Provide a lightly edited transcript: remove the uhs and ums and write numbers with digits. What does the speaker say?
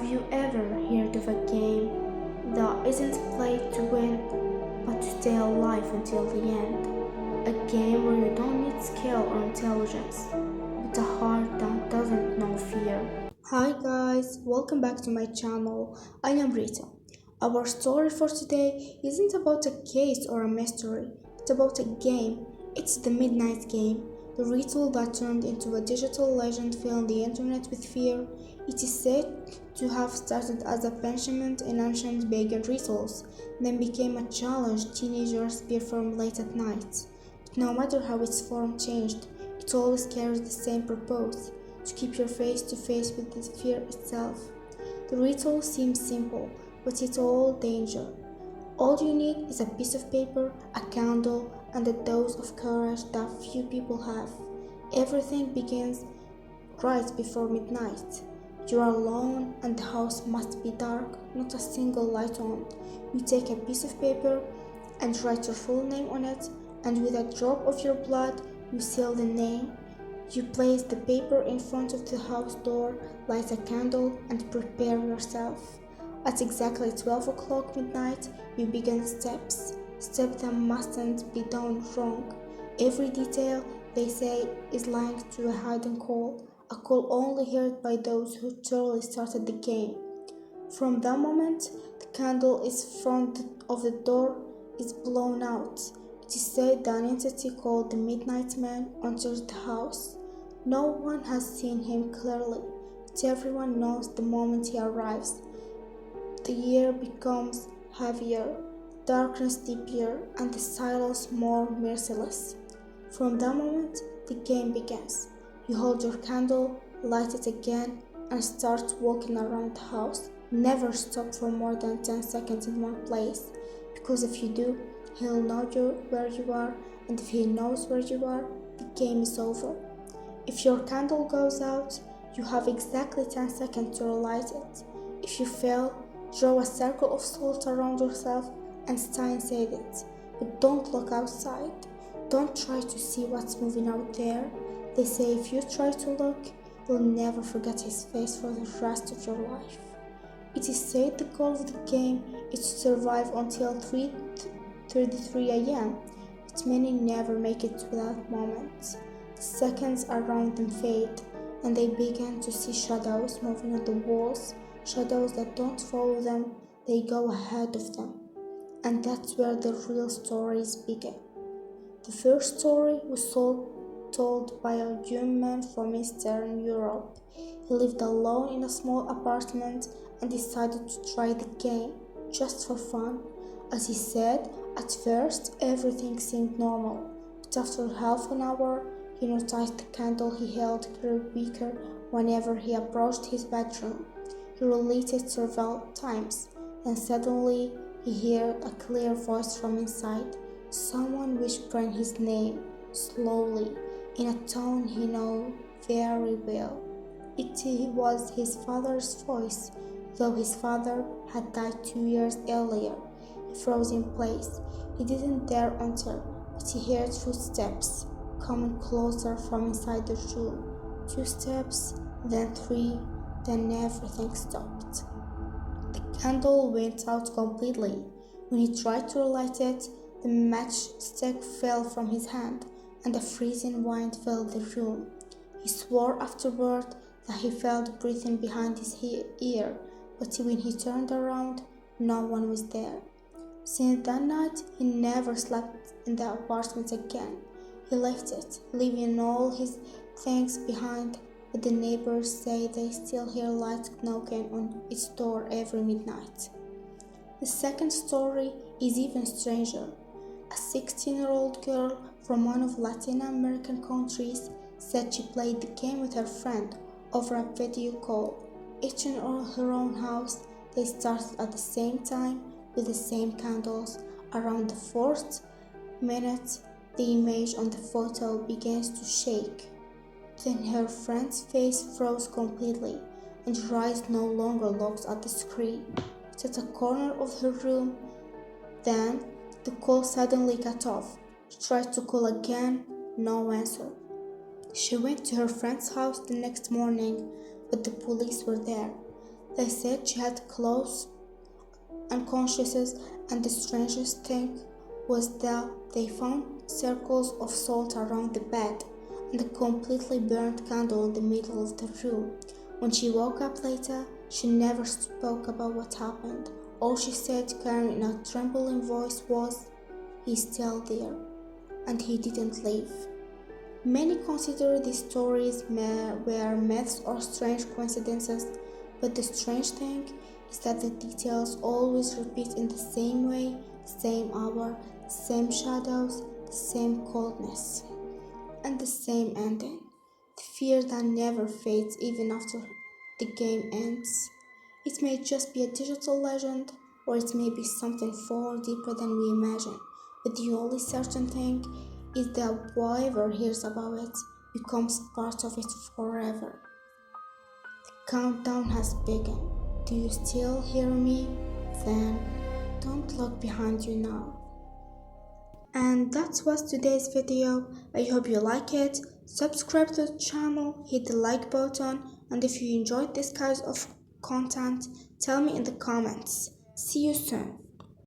Have you ever heard of a game that isn't played to win, but to stay alive until the end? A game where you don't need skill or intelligence, but a heart that doesn't know fear. Hi guys, welcome back to my channel. I am Rita. Our story for today isn't about a case or a mystery, it's about a game. It's the Midnight Game, the ritual that turned into a digital legend filling the internet with fear. It is said to have started as a punishment in ancient pagan rituals, then became a challenge teenagers performed late at night. But no matter how its form changed, it always carries the same purpose: to keep you face to face with the fear itself. The ritual seems simple, but it's all danger. All you need is a piece of paper, a candle, and a dose of courage that few people have. Everything begins right before midnight. You are alone and the house must be dark, not a single light on. You take a piece of paper and write your full name on it, and with a drop of your blood, you seal the name. You place the paper in front of the house door, light a candle, and prepare yourself. At exactly 12 o'clock midnight, you begin steps that mustn't be done wrong. Every detail, they say, is linked to a hidden call, a call only heard by those who truly started the game. From that moment, the candle in front of the door is blown out. It is said that an entity called the Midnight Man enters the house. No one has seen him clearly, but everyone knows the moment he arrives. The air becomes heavier, darkness deeper, and the silence more merciless. From that moment, the game begins. You hold your candle, light it again, and start walking around the house. Never stop for more than 10 seconds in one place, because if you do, he'll know where you are, and if he knows where you are, the game is over. If your candle goes out, you have exactly 10 seconds to relight it. If you fail, draw a circle of salt around yourself and stay inside it. But don't look outside. Don't try to see what's moving out there. They say if you try to look, you'll never forget his face for the rest of your life. It is said the goal of the game is to survive until 3:33 a.m., but many never make it to that moment. The seconds around them fade, and they begin to see shadows moving on the walls, shadows that don't follow them, they go ahead of them. And that's where the real stories begin. The first story was told by a young man from Eastern Europe. He lived alone in a small apartment and decided to try the game, just for fun. As he said, at first everything seemed normal, but after half an hour, he noticed the candle he held grew weaker whenever he approached his bedroom. He relit it several times, then suddenly he heard a clear voice from inside, someone whispering his name, slowly, in a tone he knew very well. It was his father's voice, though his father had died 2 years earlier. He froze in place. He didn't dare enter, but he heard footsteps coming closer from inside the room. 2 steps, then 3, then everything stopped. The candle went out completely. When he tried to relight it, the matchstick fell from his hand, and a freezing wind filled the room. He swore afterward that he felt breathing behind his ear, but when he turned around, no one was there. Since that night, he never slept in the apartment again. He left it, leaving all his things behind, but the neighbors say they still hear light knocking on its door every midnight. The second story is even stranger. A 16-year-old girl from one of Latin American countries said she played the game with her friend over a video call. Each in her own house, they started at the same time with the same candles. Around the 4th minute, the image on the photo begins to shake. Then her friend's face froze completely, and her eyes no longer looked at the screen, but at a corner of her room. Then the call suddenly cut off. She tried to call again, no answer. She went to her friend's house the next morning, but the police were there. They said she had close unconscious, and the strangest thing was that they found circles of salt around the bed and a completely burnt candle in the middle of the room. When she woke up later, she never spoke about what happened. All she said, carrying a trembling voice, was, "He's still there, and he didn't leave." Many consider these stories were myths or strange coincidences, but the strange thing is that the details always repeat in the same way, same hour, same shadows, the same coldness, and the same ending. The fear that never fades even after the game ends. It may just be a digital legend, or it may be something far deeper than we imagine. But the only certain thing is that whoever hears about it becomes part of it forever. The countdown has begun. Do you still hear me? Then don't look behind you now. And that was today's video. I hope you like it. Subscribe to the channel, hit the like button, and if you enjoyed this kind of content, tell me in the comments. See you soon.